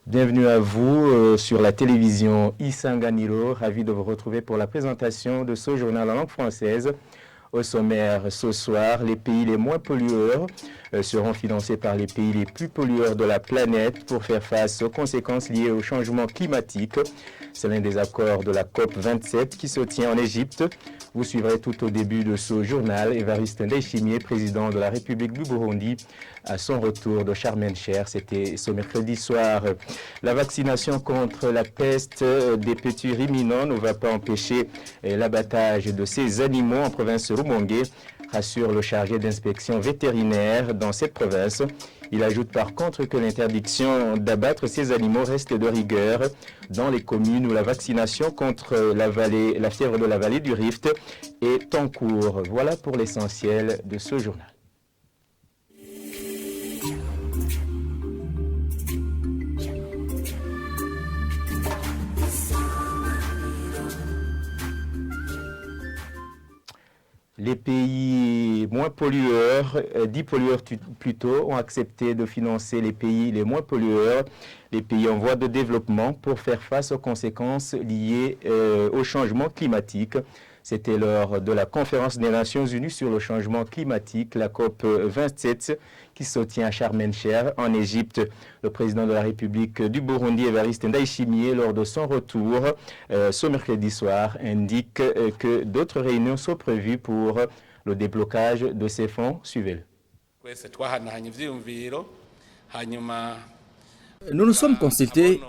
Bienvenue à vous sur la télévision Isanganiro. Ravi de vous retrouver pour la présentation de ce journal en langue française. Au sommaire ce soir, les pays les moins pollueurs seront financés par les pays les plus pollueurs de la planète pour faire face aux conséquences liées au changement climatique. C'est l'un des accords de la COP 27 qui se tient en Égypte. Vous suivrez tout au début de ce journal Évariste Ndayishimiye, président de la République du Burundi, à son retour de Sharm el-Sheikh. C'était ce mercredi soir. La vaccination contre la peste des petits ruminants ne va pas empêcher l'abattage de ces animaux en province Rumongue, rassure le chargé d'inspection vétérinaire dans cette province. Il ajoute par contre que l'interdiction d'abattre ces animaux reste de rigueur dans les communes où la vaccination contre la fièvre de la vallée du Rift est en cours. Voilà pour l'essentiel de ce journal. Les pays moins pollueurs, 10 pollueurs plutôt, ont accepté de financer les pays les moins pollueurs, les pays en voie de développement, pour faire face aux conséquences liées au changement climatique. C'était lors de la conférence des Nations Unies sur le changement climatique, la COP 27, qui se tient à Sharm el-Sheikh, en Égypte. Le président de la République du Burundi, Évariste Ndayishimiye, lors de son retour ce mercredi soir, indique que d'autres réunions sont prévues pour le déblocage de ces fonds. Suivez-le. Nous nous sommes consultés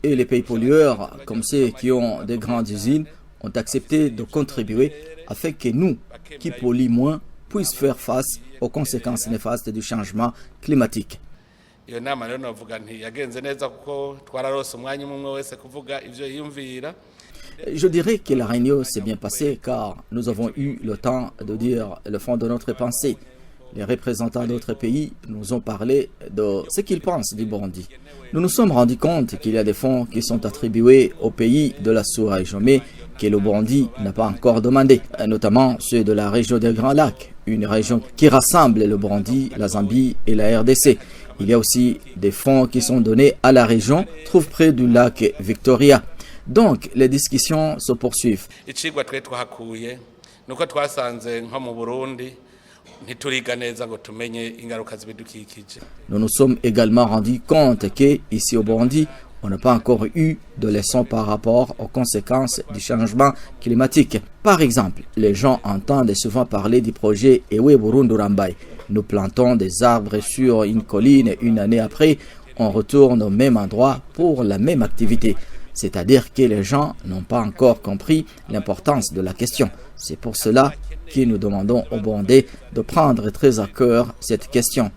et les pays pollueurs, comme ceux qui ont des grandes usines, ont accepté de contribuer afin que nous, qui polluons moins, puissions faire face aux conséquences néfastes du changement climatique. Je dirais que la réunion s'est bien passée car nous avons eu le temps de dire le fond de notre pensée. Les représentants d'autres pays nous ont parlé de ce qu'ils pensent du Burundi. Nous nous sommes rendus compte qu'il y a des fonds qui sont attribués aux pays de la sous-région, mais que le Burundi n'a pas encore demandé, notamment ceux de la région des Grands Lacs, une région qui rassemble le Burundi, la Zambie et la RDC. Il y a aussi des fonds qui sont donnés à la région, trouve près du lac Victoria. Donc, les discussions se poursuivent. Nous nous sommes également rendus compte qu'ici au Burundi, on n'a pas encore eu de leçons par rapport aux conséquences du changement climatique. Par exemple, les gens entendent souvent parler du projet Ewe Burundurambai. Nous plantons des arbres sur une colline et une année après, on retourne au même endroit pour la même activité. C'est-à-dire que les gens n'ont pas encore compris l'importance de la question. C'est pour cela que nous demandons aux Burundais de prendre très à cœur cette question.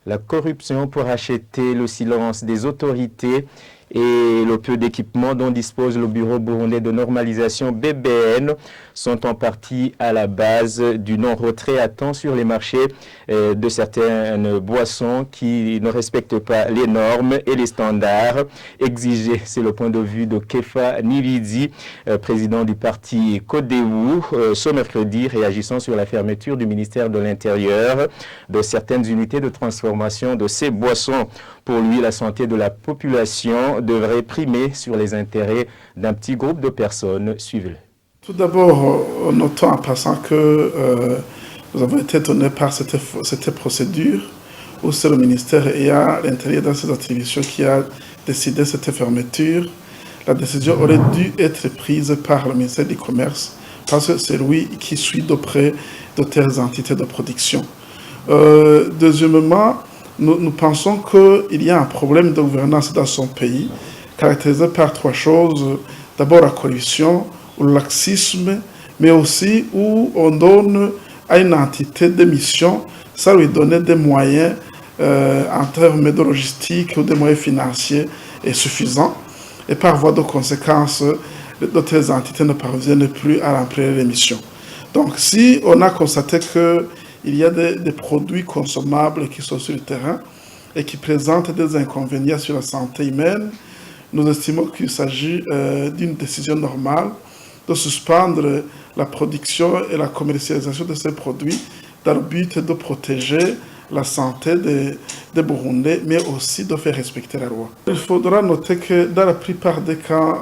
La corruption pour acheter le silence des autorités et le peu d'équipements dont dispose le Bureau burundais de normalisation BBN sont en partie à la base du non-retrait à temps sur les marchés de certaines boissons qui ne respectent pas les normes et les standards exigés. C'est le point de vue de Kefa Nilidi, président du parti Codeou, ce mercredi, réagissant sur la fermeture du ministère de l'Intérieur de certaines unités de transformation de ces boissons. Pour lui, la santé de la population devrait primer sur les intérêts d'un petit groupe de personnes. Suivez-le. Tout d'abord, notons en passant que nous avons été étonnés par cette procédure où c'est le ministère ayant l'intérieur dans ses attributions qui a décidé cette fermeture. La décision aurait dû être prise par le ministère du Commerce parce que c'est lui qui suit de près de telles entités de production. Deuxièmement, nous pensons qu'il y a un problème de gouvernance dans son pays, caractérisé par trois choses. D'abord la corruption, ou le laxisme, mais aussi où on donne à une entité des missions, ça lui donner des moyens en termes de logistique ou des moyens financiers suffisants. Et par voie de conséquence, d'autres entités ne parviennent plus à remplir les missions. Donc si on a constaté qu'il y a des produits consommables qui sont sur le terrain et qui présentent des inconvénients sur la santé humaine, nous estimons qu'il s'agit d'une décision normale de suspendre la production et la commercialisation de ces produits dans le but de protéger la santé des Burundais, mais aussi de faire respecter la loi. Il faudra noter que dans la plupart des cas,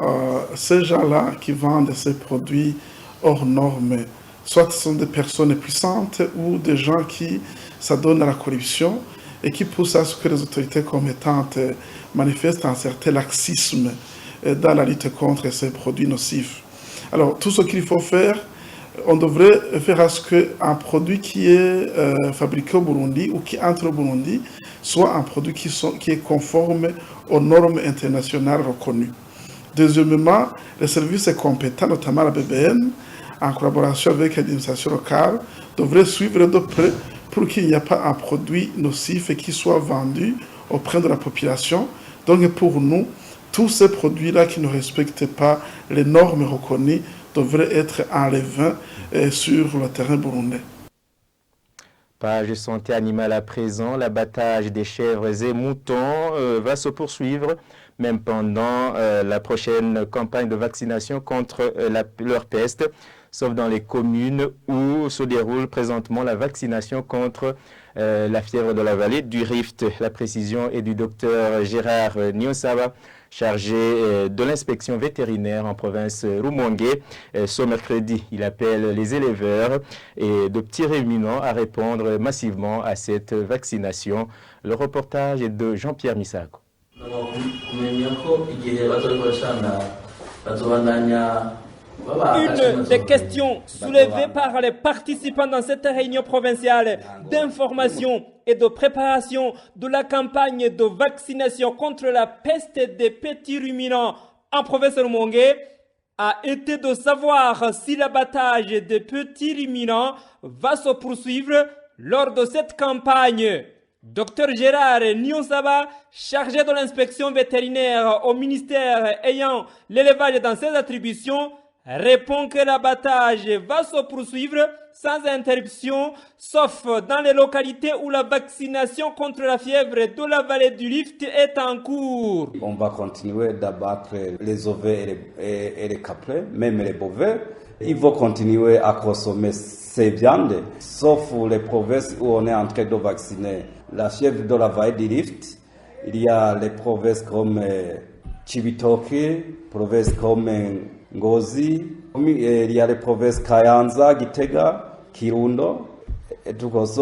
ces gens-là qui vendent ces produits hors normes, soit ce sont des personnes puissantes ou des gens qui s'adonnent à la corruption et qui poussent à ce que les autorités compétentes manifestent un certain laxisme dans la lutte contre ces produits nocifs. Alors, tout ce qu'il faut faire, on devrait faire à ce qu'un produit qui est fabriqué au Burundi ou qui entre au Burundi soit un produit qui est conforme aux normes internationales reconnues. Deuxièmement, les services compétents, notamment la BBN, en collaboration avec l'administration locale, devraient suivre de près pour qu'il n'y ait pas un produit nocif qui soit vendu auprès de la population. Donc pour nous, tous ces produits-là qui ne respectent pas les normes reconnues devraient être enlevés sur le terrain burundais. Page santé animale à présent, l'abattage des chèvres et moutons va se poursuivre même pendant la prochaine campagne de vaccination contre leur peste, sauf dans les communes où se déroule présentement la vaccination contre la fièvre de la vallée du Rift. La précision est du docteur Gérard Nionsaba, chargé de l'inspection vétérinaire en province Rumongue. Ce mercredi, il appelle les éleveurs et de petits ruminants à répondre massivement à cette vaccination. Le reportage est de Jean-Pierre Misako. Une des questions soulevées par les participants dans cette réunion provinciale d'information et de préparation de la campagne de vaccination contre la peste des petits ruminants en province de Rumongue a été de savoir si l'abattage des petits ruminants va se poursuivre lors de cette campagne. Dr Gérard Nionsaba, chargé de l'inspection vétérinaire au ministère ayant l'élevage dans ses attributions, répond que l'abattage va se poursuivre sans interruption, sauf dans les localités où la vaccination contre la fièvre de la vallée du Rift est en cours. On va continuer d'abattre les ovins et les caprins, même les bovins. Il faut continuer à consommer ces viandes, sauf les provinces où on est en train de vacciner la fièvre de la vallée du Rift. Il y a les provinces comme Chibitoke, provinces comme Ngozi, il y a les provinces Kayanza, Gitega, Kirundo et tout ça.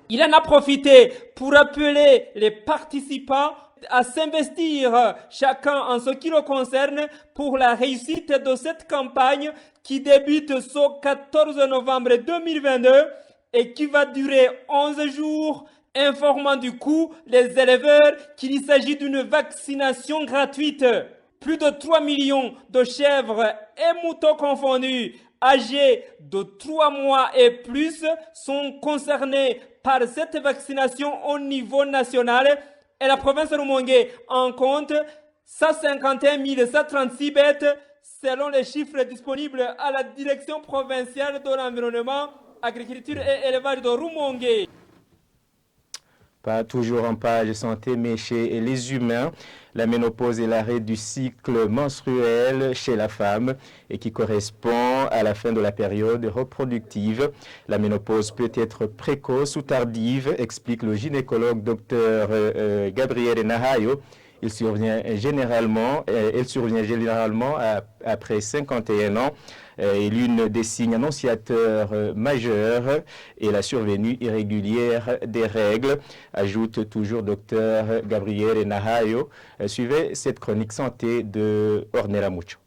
Il en a profité pour appeler les participants à s'investir chacun en ce qui le concerne pour la réussite de cette campagne qui débute ce 14 novembre 2022 et qui va durer 11 jours, informant du coup les éleveurs qu'il s'agit d'une vaccination gratuite. Plus de 3 millions de chèvres et moutons confondus, âgés de 3 mois et plus, sont concernés par cette vaccination au niveau national. Et la province de Rumongue en compte 151 136 bêtes, selon les chiffres disponibles à la direction provinciale de l'environnement, agriculture et élevage de Rumongue. Pas toujours en page santé, mais chez les humains, la ménopause est l'arrêt du cycle menstruel chez la femme et qui correspond à la fin de la période reproductive. La ménopause peut être précoce ou tardive, explique le gynécologue Dr Gabriel Nahayo. Elle survient généralement après 51 ans. Et l'une des signes annonciateurs majeurs est la survenue irrégulière des règles, ajoute toujours Dr Gabriel Nahayo. Suivez cette chronique santé de Ornella Mucho.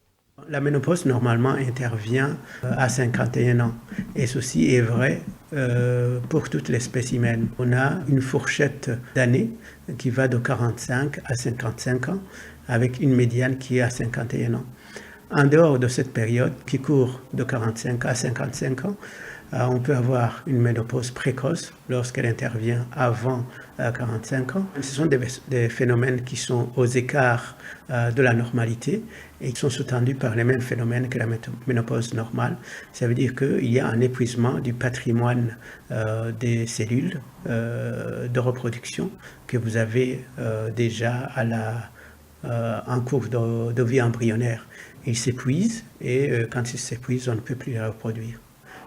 La ménopause normalement intervient à 51 ans et ceci est vrai pour toutes les espèces humaines. On a une fourchette d'années qui va de 45 à 55 ans avec une médiane qui est à 51 ans. En dehors de cette période qui court de 45 à 55 ans, on peut avoir une ménopause précoce lorsqu'elle intervient avant 45 ans. Ce sont des phénomènes qui sont aux écarts de la normalité et qui sont sous-tendus par les mêmes phénomènes que la ménopause normale. Ça veut dire qu'il y a un épuisement du patrimoine des cellules de reproduction que vous avez déjà en cours de vie embryonnaire. Ils s'épuisent et quand ils s'épuisent, on ne peut plus les reproduire.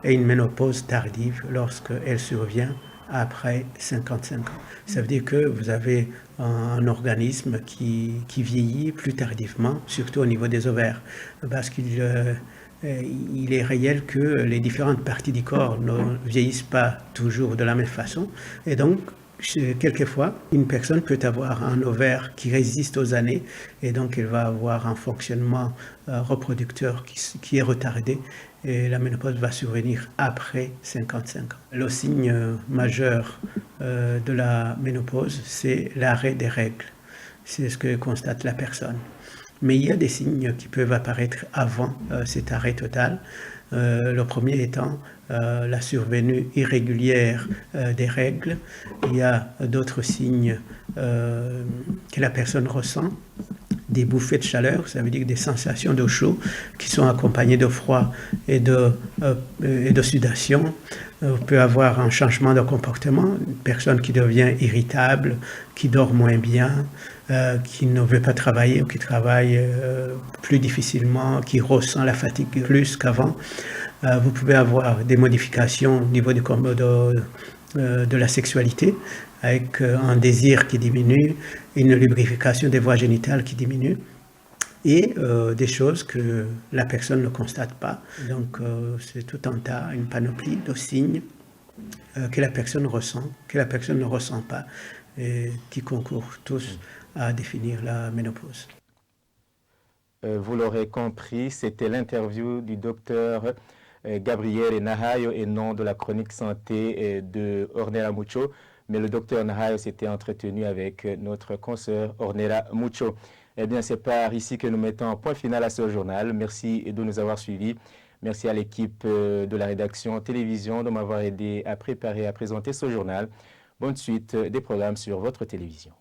et une ménopause tardive lorsqu'elle survient après 55 ans. Ça veut dire que vous avez un organisme qui vieillit plus tardivement, surtout au niveau des ovaires, parce qu'il est réel que les différentes parties du corps ne vieillissent pas toujours de la même façon, et donc quelquefois, une personne peut avoir un ovaire qui résiste aux années et donc elle va avoir un fonctionnement reproducteur qui est retardé et la ménopause va survenir après 55 ans. Le signe majeur de la ménopause, c'est l'arrêt des règles. C'est ce que constate la personne. Mais il y a des signes qui peuvent apparaître avant cet arrêt total. Le premier étant la survenue irrégulière des règles. Il y a d'autres signes que la personne ressent, des bouffées de chaleur, ça veut dire des sensations de chaud qui sont accompagnées de froid et de sudation. On peut avoir un changement de comportement, une personne qui devient irritable, qui dort moins bien, qui ne veut pas travailler ou qui travaille plus difficilement, qui ressent la fatigue plus qu'avant. Vous pouvez avoir des modifications au niveau de la sexualité, avec un désir qui diminue, une lubrification des voies génitales qui diminue, et des choses que la personne ne constate pas. Donc c'est tout un tas, une panoplie de signes que la personne ressent, que la personne ne ressent pas, et qui concourent tous à définir la ménopause. Vous l'aurez compris, c'était l'interview du docteur Gabriel Nahayo et non de la chronique santé de Ornella Mucho. Mais le docteur Nahayo s'était entretenu avec notre consoeur Ornella Mucho. Eh bien, c'est par ici que nous mettons un point final à ce journal. Merci de nous avoir suivis. Merci à l'équipe de la rédaction télévision de m'avoir aidé à préparer et à présenter ce journal. Bonne suite des programmes sur votre télévision.